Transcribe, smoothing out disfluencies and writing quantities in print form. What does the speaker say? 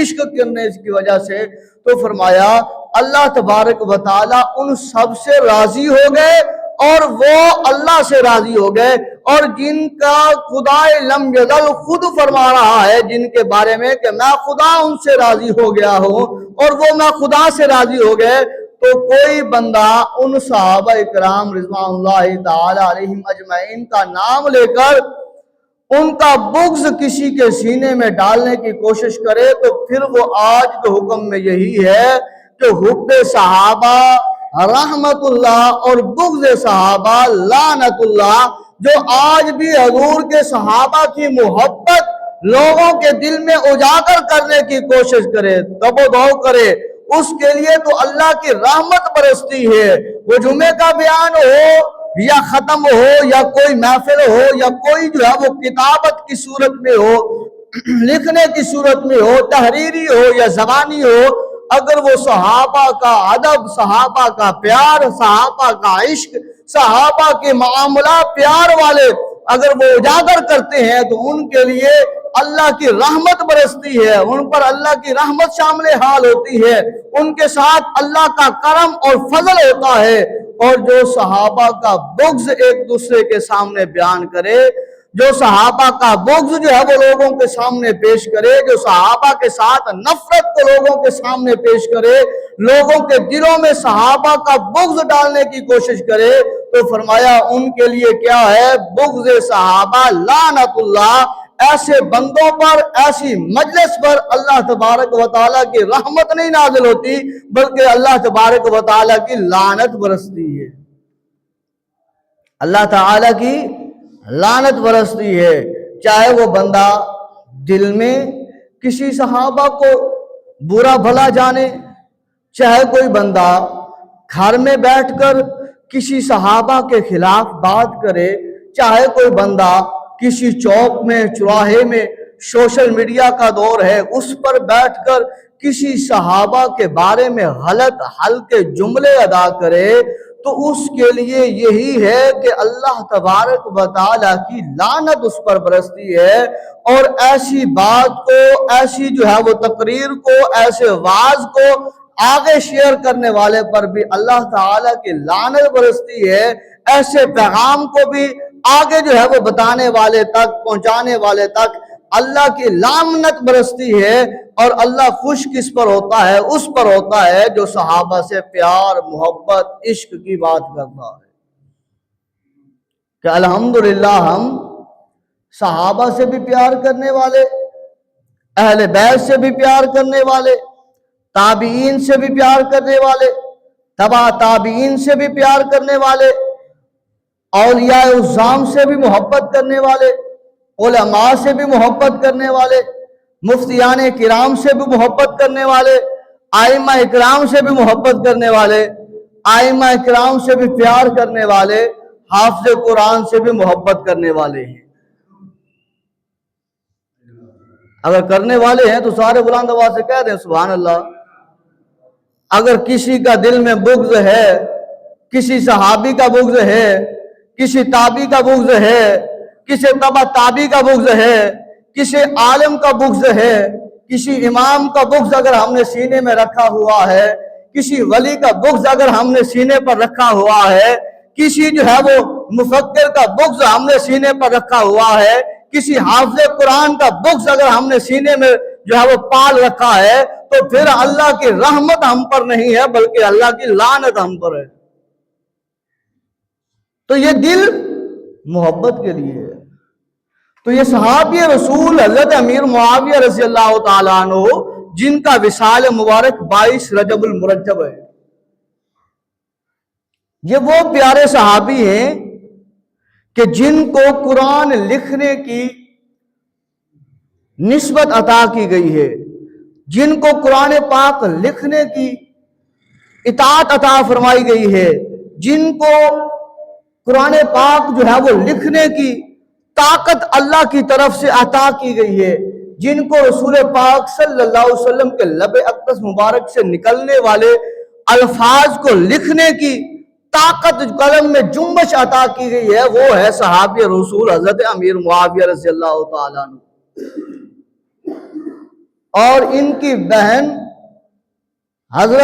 عشق کرنے کی وجہ سے، تو فرمایا اللہ تبارک و تعالیٰ ان سب سے راضی ہو گئے اور وہ اللہ سے راضی ہو گئے، اور جن کا خدا لم یزل خود فرما رہا ہے جن کے بارے میں کہ میں خدا ان سے راضی ہو گیا ہوں اور وہ میں خدا سے راضی ہو گئے، تو کوئی بندہ ان صحابہ اکرام رضوان اللہ تعالی علیہم اجمعین کا نام لے کر ان کا بغض کسی کے سینے میں ڈالنے کی کوشش کرے، تو پھر وہ آج کے حکم میں یہی ہے کہ حب صحابہ رحمت اللہ اور بغض صحابہ لعنت اللہ، جو آج بھی حضور کے صحابہ کی محبت لوگوں کے دل میں اجاگر کرنے کی کوشش کرے، دب و دو کرے، اس کے لیے تو اللہ کی رحمت برستی ہے۔ وہ جمعے کا بیان ہو یا ختم ہو یا کوئی محفل ہو یا کوئی جو ہے وہ کتابت کی صورت میں ہو، لکھنے کی صورت میں ہو، تحریری ہو یا زبانی ہو، اگر وہ صحابہ کا ادب، صحابہ کا پیار، صحابہ کا عشق، صحابہ کے معاملات پیار والے اگر وہ اجاگر کرتے ہیں تو ان کے لیے اللہ کی رحمت برستی ہے، ان پر اللہ کی رحمت شامل حال ہوتی ہے، ان کے ساتھ اللہ کا کرم اور فضل ہوتا ہے۔ اور جو صحابہ کا بغض ایک دوسرے کے سامنے بیان کرے، جو صحابہ کا بغض جو ہے وہ لوگوں کے سامنے پیش کرے، جو صحابہ کے ساتھ نفرت کو لوگوں کے سامنے پیش کرے، لوگوں کے دلوں میں صحابہ کا بغض ڈالنے کی کوشش کرے، تو فرمایا ان کے لیے کیا ہے؟ بغض صحابہ لعنت اللہ۔ ایسے بندوں پر، ایسی مجلس پر اللہ تبارک و تعالیٰ کی رحمت نہیں نازل ہوتی بلکہ اللہ تبارک و تعالیٰ کی لعنت برستی ہے، اللہ تعالیٰ کی لعنت برستی ہے۔ چاہے وہ بندہ دل میں کسی صحابہ کو برا بھلا جانے، چاہے کوئی بندہ گھر میں بیٹھ کر کسی صحابہ کے خلاف بات کرے، چاہے کوئی بندہ کسی چوک میں، چوراہے میں، سوشل میڈیا کا دور ہے، اس پر بیٹھ کر کسی صحابہ کے بارے میں غلط ہلکے جملے ادا کرے، تو اس کے لیے یہی ہے کہ اللہ تبارک و تعالیٰ کی لعنت اس پر برستی ہے۔ اور ایسی بات کو، ایسی جو ہے وہ تقریر کو، ایسے واعظ کو آگے شیئر کرنے والے پر بھی اللہ تعالیٰ کی لعنت برستی ہے، ایسے پیغام کو بھی آگے جو ہے وہ بتانے والے تک، پہنچانے والے تک اللہ کی لعنت برستی ہے۔ اور اللہ خوش کس پر ہوتا ہے؟ اس پر ہوتا ہے جو صحابہ سے پیار، محبت، عشق کی بات کرتا ہے کہ الحمدللہ ہم صحابہ سے بھی پیار کرنے والے، اہل بیت سے بھی پیار کرنے والے، تابعین سے بھی پیار کرنے والے، تبع تابعین سے بھی پیار کرنے والے، اولیاء اعظام سے بھی محبت کرنے والے، علماء سے بھی محبت کرنے والے، مفتیان کرام سے بھی محبت کرنے والے، ائمہ اکرام سے بھی محبت کرنے والے، ائمہ اکرام سے بھی پیار کرنے والے، حافظ قرآن سے بھی محبت کرنے والے ہیں۔ اگر کرنے والے ہیں تو سارے بلند آواز سے کہہ دیں سبحان اللہ۔ اگر کسی کا دل میں بغض ہے، کسی صحابی کا بغض ہے، کسی تابعی کا بغض ہے، کسی تبع تابعی کا بغض ہے، کسی عالم کا بغض ہے، کسی امام کا بغض اگر ہم نے سینے میں رکھا ہوا ہے، کسی ولی کا بغض اگر ہم نے سینے پر رکھا ہوا ہے، کسی جو ہے وہ مفکر کا بغض ہم نے سینے پر رکھا ہوا ہے، کسی حافظ قرآن کا بغض اگر ہم نے سینے میں جو ہے وہ پال رکھا ہے، تو پھر اللہ کی رحمت ہم پر نہیں ہے بلکہ اللہ کی لعنت ہم پر ہے۔ تو یہ دل محبت کے لیے ہے۔ تو یہ صحابی رسول حضرت امیر معاویہ رضی اللہ تعالیٰ عنہ، جن کا وصال مبارک 22 رجب المرجب ہے، یہ وہ پیارے صحابی ہیں کہ جن کو قرآن لکھنے کی نسبت عطا کی گئی ہے، جن کو قرآن پاک لکھنے کی اطاعت عطا فرمائی گئی ہے، جن کو قرآن پاک جو ہے وہ لکھنے کی طاقت اللہ کی طرف سے عطا کی گئی ہے، جن کو رسول پاک صلی اللہ علیہ وسلم کے لب اقدس مبارک سے نکلنے والے الفاظ کو لکھنے کی طاقت قلم میں جنبش عطا کی گئی ہے، وہ ہے صحابی رسول حضرت امیر معاویہ رضی اللہ تعالیٰ عنہ۔ اور ان کی بہن حضرت